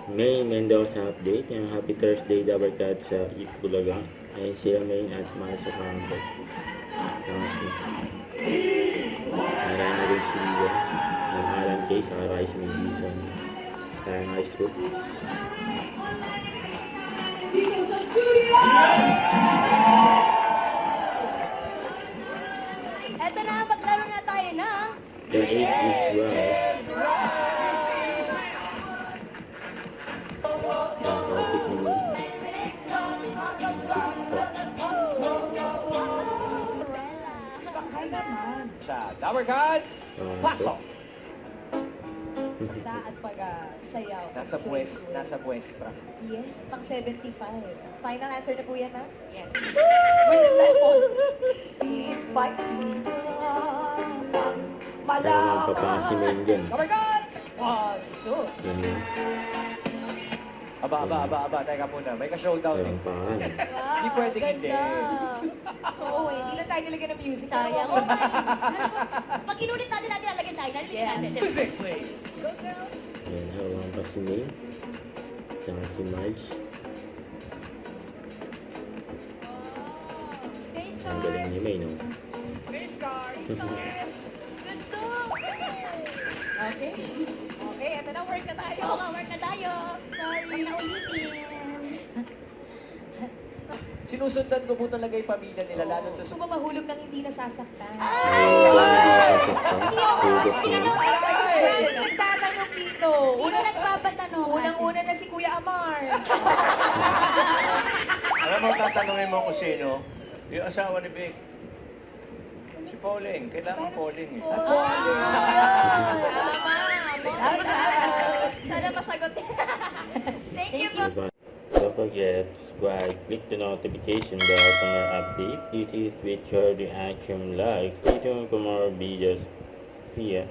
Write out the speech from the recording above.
May Mendoza update. Yung Happy Thursday Dabarkad sa Bulaga. Ayun sila May at Mara sa Kampot. Marami rin sila. Yung Alan K sa Rise Mendoza. Kaya nice group. Eto na, maglaro na tayo na. The 8 is right. Kapit mo. Bakal naman. Sa Dabarkad, pasok! Punta at pag-sayaw. Nasa puestra. Yes, pang 75. Final answer na po yan, ha? Yes. With the level. Fight. Pero magpapasi mo yun dyan. Dabarkad, pasok! Yan yun. Aba. Teka muna. May ka-showdown Parang eh. pangan. Wow, Hindi pwedeng hindi. Oo, hindi lang tayo nilagyan ng music. Sayang. Pag inulit natin lalagyan tayo. Nalagyan natin. Music, please. Go, girls. Yan, hawakan pa si May. Tsaka si Marge. Face Ang galing ni May, no? Face card. Good song. Okay. Okay, eto na, work na tayo. Work na tayo. Sorry. Pag naulitin. Sinusundan ko po talaga yung pamilya nila, lalo sa Gusto mo mahulog ng hindi nasasaktan. Nagtatanong dito. Una nagpapatanong. Unang-una na si Kuya Amar. Alam mo, tatanungin mo kung sino? Yung asawa ni Vic. Si Pauling. Kailangan Pauling eh. Sana masagot. Thank you po. Don't forget to subscribe, click the notification bell for more updates. This is with your reaction live. Stay tuned for more videos. See ya.